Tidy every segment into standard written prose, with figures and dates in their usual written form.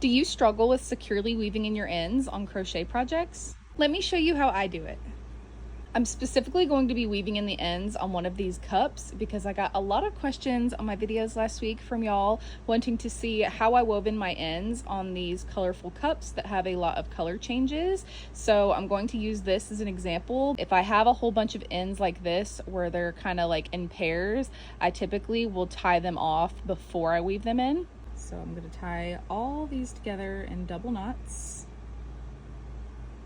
Do you struggle with securely weaving in your ends on crochet projects? Let me show you how I do it. I'm specifically going to be weaving in the ends on one of these cups because I got a lot of questions on my videos last week from y'all wanting to see how I wove in my ends on these colorful cups that have a lot of color changes. So I'm going to use this as an example. If I have a whole bunch of ends like this where they're kind of like in pairs, I typically will tie them off before I weave them in. So I'm going to tie all these together in double knots.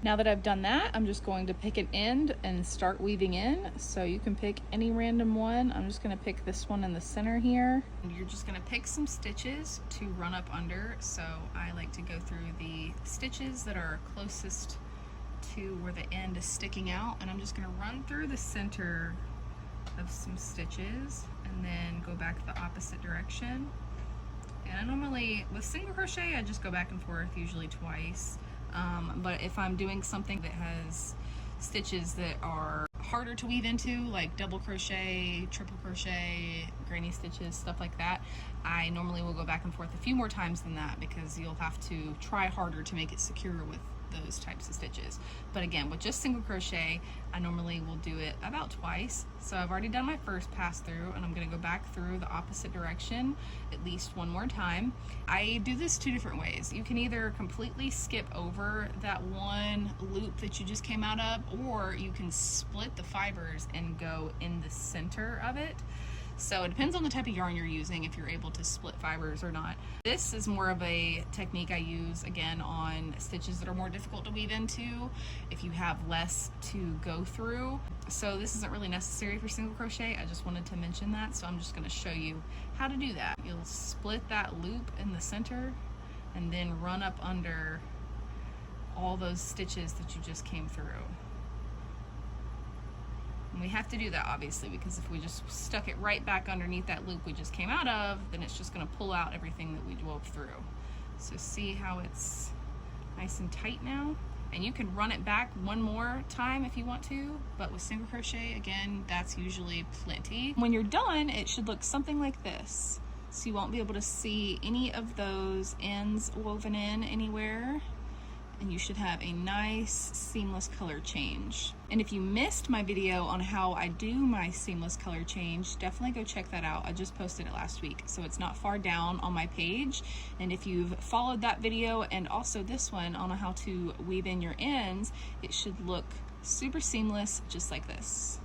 Now that I've done that, I'm just going to pick an end and start weaving in. So you can pick any random one. I'm just gonna pick this one in the center here. And you're just gonna pick some stitches to run up under. So I like to go through the stitches that are closest to where the end is sticking out. And I'm just gonna run through the center of some stitches and then go back the opposite direction. And I normally, with single crochet, I just go back and forth, usually twice. But if I'm doing something that has stitches that are harder to weave into, like double crochet, triple crochet, granny stitches, stuff like that, I normally will go back and forth a few more times than that because you'll have to try harder to make it secure with those types of stitches. But again, with just single crochet, I normally will do it about twice. So I've already done my first pass through and I'm going to go back through the opposite direction at least one more time. I do this two different ways. You can either completely skip over that one loop that you just came out of, or you can split the fibers and go in the center of it. So it depends on the type of yarn you're using if you're able to split fibers or not. This is more of a technique I use again on stitches that are more difficult to weave into if you have less to go through. So this isn't really necessary for single crochet. I just wanted to mention that, so I'm just going to show you how to do that. You'll split that loop in the center and then run up under all those stitches that you just came through. And we have to do that obviously because if we just stuck it right back underneath that loop we just came out of, then it's just going to pull out everything that we wove through. So see how it's nice and tight now? And you can run it back one more time if you want to, but with single crochet, again, that's usually plenty. When you're done, it should look something like this. So you won't be able to see any of those ends woven in anywhere. And you should have a nice seamless color change. And if you missed my video on how I do my seamless color change, definitely go check that out. I just posted it last week, so it's not far down on my page. And if you've followed that video and also this one on how to weave in your ends, it should look super seamless just like this.